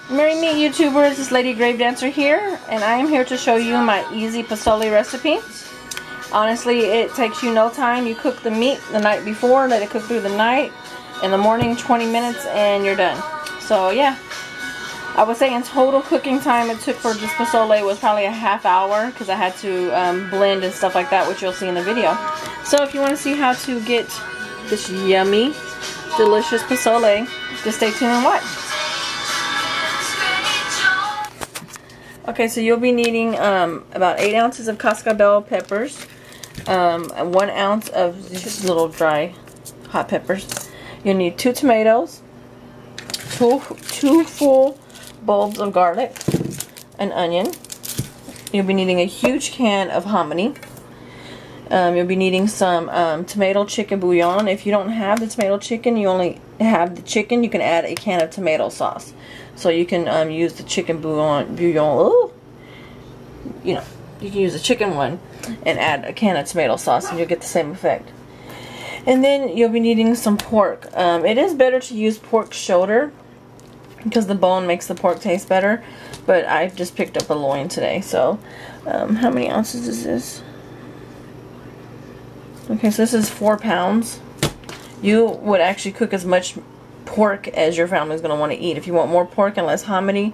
Merry Meet YouTubers, this Lady Grave Dancer here, and I am here to show you my easy posole recipe. Honestly, it takes you no time. You cook the meat the night before, let it cook through the night. In the morning, 20 minutes, and you're done. So yeah, I would say in total cooking time it took for this posole was probably a half hour because I had to blend and stuff like that, which you'll see in the video. So if you want to see how to get this yummy, delicious posole, just stay tuned and watch. Okay, so you'll be needing about 8 ounces of cascabel peppers, 1 ounce of these little dry hot peppers. You'll need 2 tomatoes, two full bulbs of garlic, an onion. You'll be needing a huge can of hominy. You'll be needing some tomato chicken bouillon. If you don't have the tomato chicken, you only have the chicken, you can add a can of tomato sauce. So you can use the chicken bouillon. Ooh, you know, you can use the chicken one and add a can of tomato sauce, and you'll get the same effect. And then you'll be needing some pork. It is better to use pork shoulder because the bone makes the pork taste better. But I just picked up a loin today. So how many ounces is this? Okay, so this is 4 pounds. You would actually cook as much pork as your family is going to want to eat. If you want more pork and less hominy,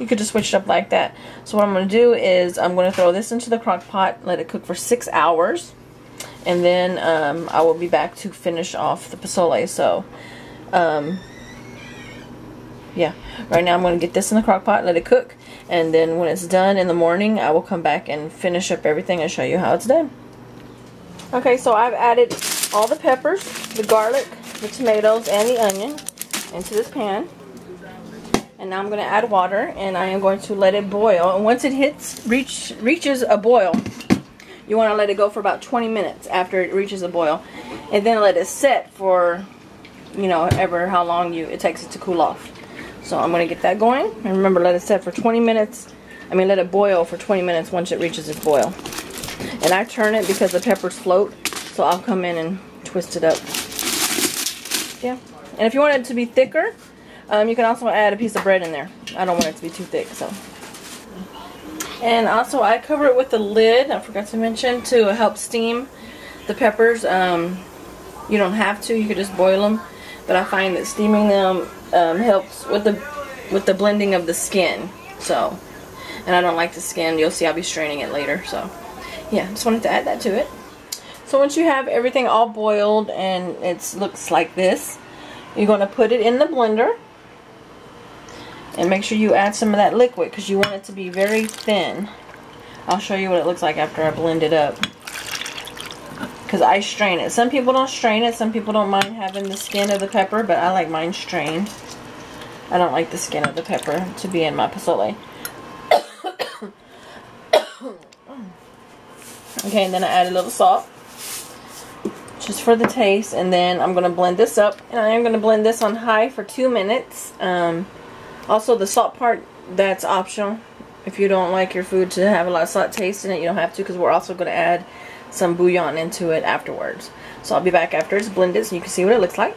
you could just switch it up like that. So what I'm going to do is I'm going to throw this into the crock pot, let it cook for 6 hours, and then I will be back to finish off the posole. So yeah, right now I'm going to get this in the crock pot, let it cook, and then when it's done in the morning I will come back and finish up everything and show you how it's done. Okay, so I've added all the peppers, the garlic, the tomatoes, and the onion into this pan. And now I'm going to add water, and I am going to let it boil. And once it reaches a boil, you want to let it go for about 20 minutes after it reaches a boil. And then let it set for, you know, ever how long it takes it to cool off. So I'm going to get that going. And remember, let it set for 20 minutes. I mean, let it boil for 20 minutes once it reaches its boil. And I turn it because the peppers float, so I'll come in and twist it up. Yeah. And if you want it to be thicker, you can also add a piece of bread in there. I don't want it to be too thick, so. And also I cover it with a lid, I forgot to mention, to help steam the peppers. You don't have to, you could just boil them, but I find that steaming them helps with the blending of the skin. So, and I don't like the skin. You'll see I'll be straining it later. So yeah, just wanted to add that to it. So once you have everything all boiled and it looks like this, you're going to put it in the blender. And make sure you add some of that liquid because you want it to be very thin. I'll show you what it looks like after I blend it up. Because I strain it. Some people don't strain it. Some people don't mind having the skin of the pepper, but I like mine strained. I don't like the skin of the pepper to be in my posole. Okay, and then I add a little salt. Just for the taste. And then I'm going to blend this up. And I am going to blend this on high for 2 minutes. Also, the salt part, that's optional. If you don't like your food to have a lot of salt taste in it, you don't have to, because we're also going to add some bouillon into it afterwards. So I'll be back after it's blended so you can see what it looks like.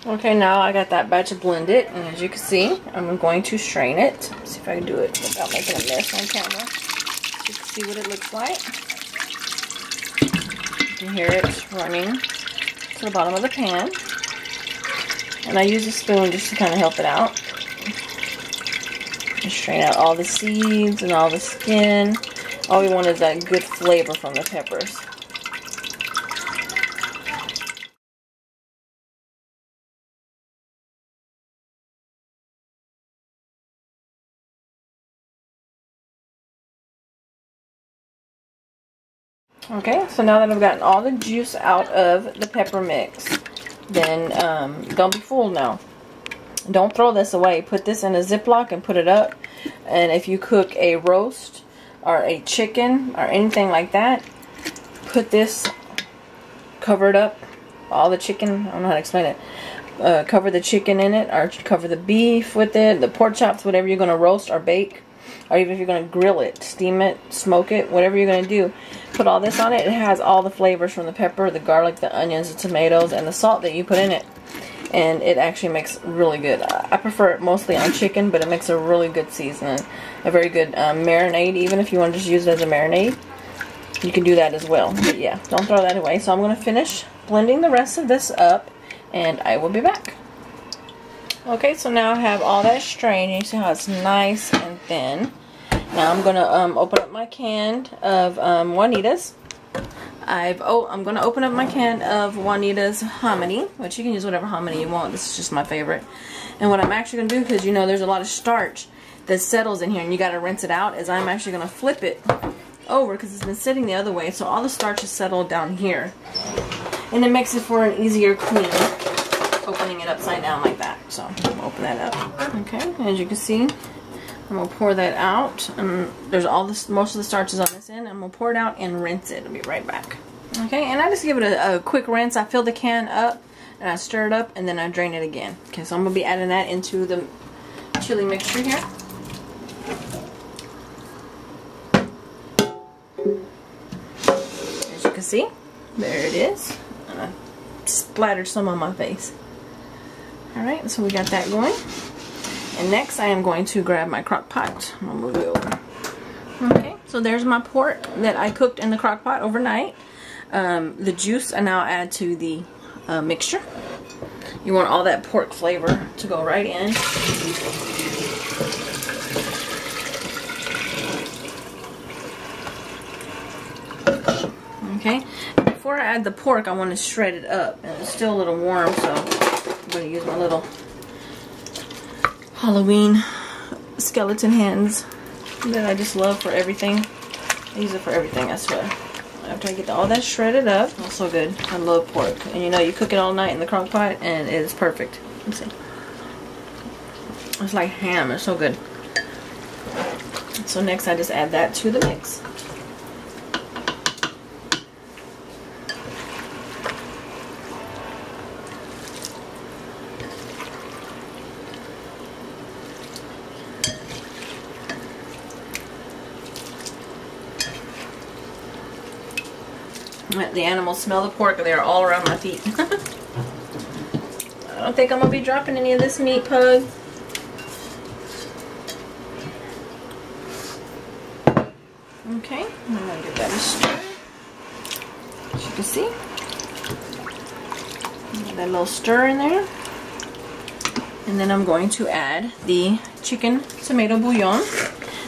Okay, now I got that batch blended, and as you can see, I'm going to strain it. Let's see if I can do it without making a mess on camera. So you can see what it looks like. You can hear it running to the bottom of the pan. And I use a spoon just to kind of help it out. And strain out all the seeds and all the skin. All we want is that good flavor from the peppers. Okay, so now that I've gotten all the juice out of the pepper mix, then don't be fooled now. Don't throw this away. Put this in a Ziploc and put it up. And if you cook a roast or a chicken or anything like that, put this, cover it up, all the chicken, I don't know how to explain it. Cover the chicken in it, or cover the beef with it, the pork chops, whatever you're going to roast or bake. Or even if you're going to grill it, steam it, smoke it, whatever you're going to do. Put all this on it. It has all the flavors from the pepper, the garlic, the onions, the tomatoes, and the salt that you put in it. and it actually makes really good. I prefer it mostly on chicken, but it makes a really good seasoning, a very good marinade. Even if you want to just use it as a marinade, you can do that as well. But yeah, don't throw that away. So I'm going to finish blending the rest of this up, and I will be back. Okay, so now I have all that strained. You see how it's nice and thin. Now I'm going to open up my can of Juanita's. I'm going to open up my can of Juanita's hominy, which you can use whatever hominy you want. This is just my favorite. And what I'm actually going to do, because you know there's a lot of starch that settles in here and you got to rinse it out, is I'm actually going to flip it over because it's been sitting the other way. So all the starch is settled down here. And it makes it for an easier clean, opening it upside down like that. So I'm going to open that up. Okay, as you can see, I'm going to pour that out. There's most of the starch is on this end. I'm going to pour it out and rinse it. I'll be right back. Okay, and I just give it a quick rinse. I fill the can up and I stir it up and then I drain it again. Okay, so I'm going to be adding that into the chili mixture here. As you can see, there it is. And I splattered some on my face. Alright, so we got that going. And next I am going to grab my crock pot. I'm going to move it over. Okay, so there's my pork that I cooked in the crock pot overnight. The juice I now add to the mixture. You want all that pork flavor to go right in. Okay, before I add the pork I want to shred it up. And it's still a little warm, so I'm going to use my little Halloween skeleton hands that I just love for everything. I use it for everything, I swear. After I get all that shredded up, it's so good. I love pork. And you know, you cook it all night in the crock pot and it is perfect. Let's see. It's like ham. It's so good. So next I just add that to the mix. The animals smell the pork and they're all around my feet. I don't think I'm going to be dropping any of this meat, Pug. Okay, I'm going to give that a stir. As you can see. Get that little stir in there. And then I'm going to add the chicken tomato bouillon.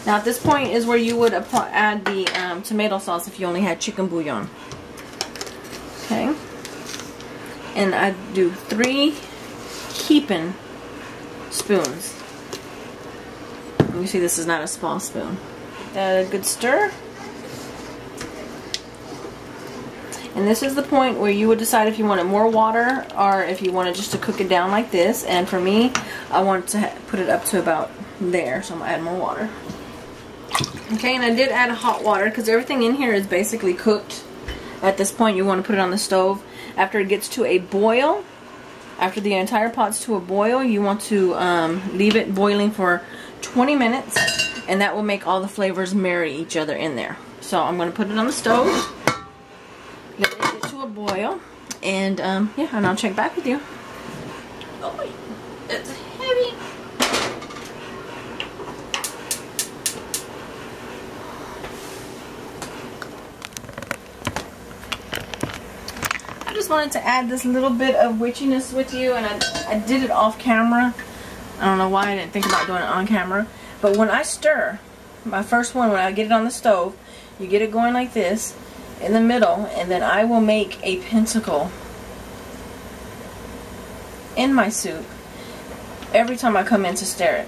Now at this point is where you would add the tomato sauce if you only had chicken bouillon. Okay, and I do 3 heaping spoons. You see this is not a small spoon. Add a good stir. And this is the point where you would decide if you wanted more water or if you wanted just to cook it down like this. And for me, I want to put it up to about there, so I'm going to add more water. Okay, and I did add hot water because everything in here is basically cooked. At this point, you want to put it on the stove. After it gets to a boil, after the entire pot's to a boil, you want to leave it boiling for 20 minutes, and that will make all the flavors marry each other in there. So I'm going to put it on the stove, let it get to a boil, and yeah, and I'll check back with you. Oh, it's heavy. I just wanted to add this little bit of witchiness with you, and I did it off camera. I don't know why I didn't think about doing it on camera, but when I stir, my first one, when I get it on the stove, you get it going like this in the middle, and then I will make a pentacle in my soup every time I come in to stir it.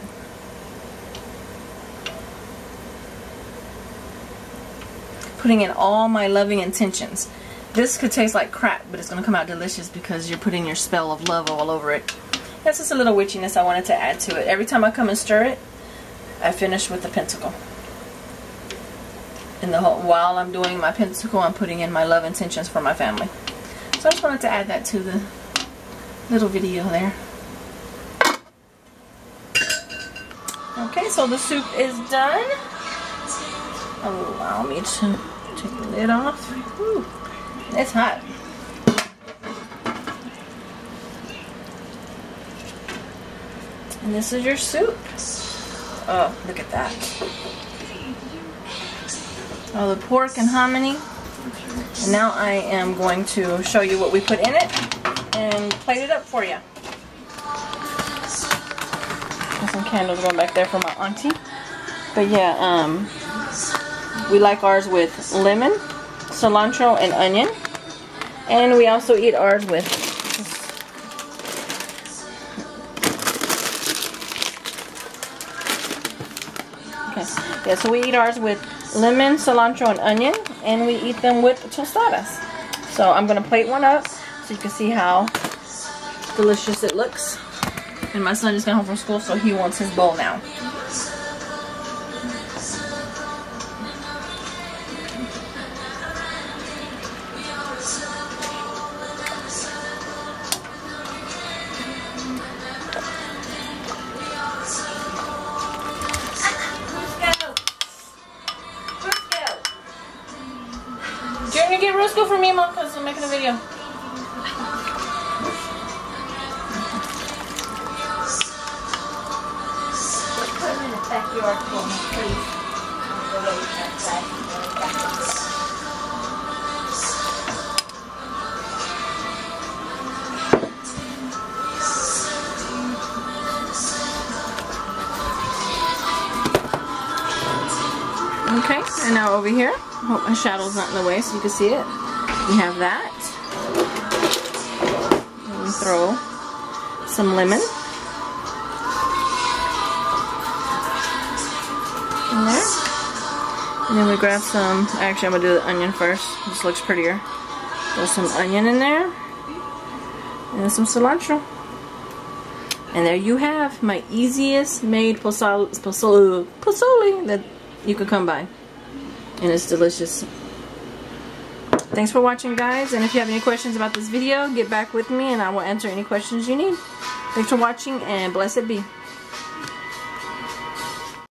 Putting in all my loving intentions. This could taste like crap, but it's going to come out delicious because you're putting your spell of love all over it. That's just a little witchiness I wanted to add to it. Every time I come and stir it, I finish with the pentacle. And while I'm doing my pentacle, I'm putting in my love intentions for my family. So I just wanted to add that to the little video there. Okay, so the soup is done. Allow me to take the lid off. Ooh. It's hot. And this is your soup. Oh, look at that. All the pork and hominy. And now I am going to show you what we put in it and plate it up for you. Got some candles going back there for my auntie. But yeah, we like ours with lemon, cilantro, and onion. And we also eat ours with yeah, so we eat ours with lemon, cilantro, and onion, and we eat them with tostadas. So I'm going to plate one up so you can see how delicious it looks. And my son just got home from school, so he wants his bowl now. Junior, get Roscoe for me, Mom, because I'm making a video. Put him in the backyard for me, please. The way outside. Okay, and now over here, I hope my shadow's not in the way so you can see it. We have that. And we throw some lemon in there. And then we grab some, actually I'm going to do the onion first. This looks prettier. Throw some onion in there. And some cilantro. And there you have my easiest made posole that you could come by. And it's delicious. Thanks for watching, guys, and if you have any questions about this video, get back with me and I will answer any questions you need. Thanks for watching, and blessed be.